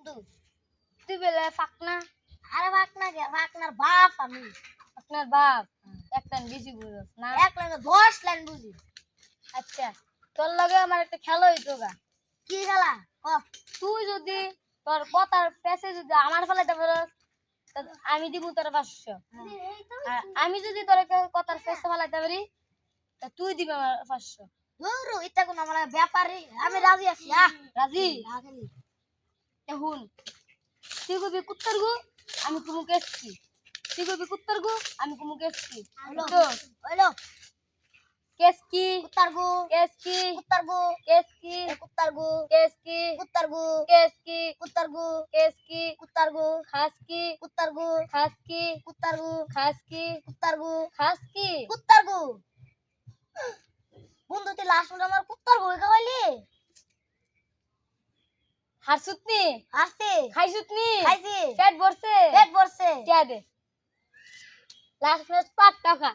বন্ধু তুই বেলে ফাকনা আরে ফাকনার বাপ আমি আপনার বাপ একটা বেশি বুঝছ না এক লাইনে 10 লাইন বুঝি আচ্ছা তোর লগে আমার একটা খেলা হইতো গা কি খেলা ক তুই যদি তোর কথার পেছে যদি আমার ফেলাইতে পারস তা আমি দিব তোর 500 আর আমি যদি তোর কথার পেছে ফেলাইতে পারি তা তুই দিবি আমার 500 দূর এটা কোন আমার ব্যাপারই আমি রাজি আছি রাজি রাজি এখন তুই কবি কুত্তার গু আমি কুমু কেসছি তুই কবি কুত্তার গু আমি কুমু কেসছি তো হইলো কেস কি কুত্তার গু কেস কি কুত্তার গু কেস কি কুত্তার গু কেস কি কুত্তার গু কেস কি কুত্তার গু কেস কি কুত্তার গু খাস কি কুত্তার গু খাস কি কুত্তার গু খাস কি কুত্তার গু খাস কি কুত্তার গু বন্ধু তুই লাস্ট মনে আমার কুত্তার গু খাওয়াইলি হারসুতনি আসছে খাইসুতনি খাইছি পেট ভরছে পেট ভরছে কে দে লাস্ট 5 টাকা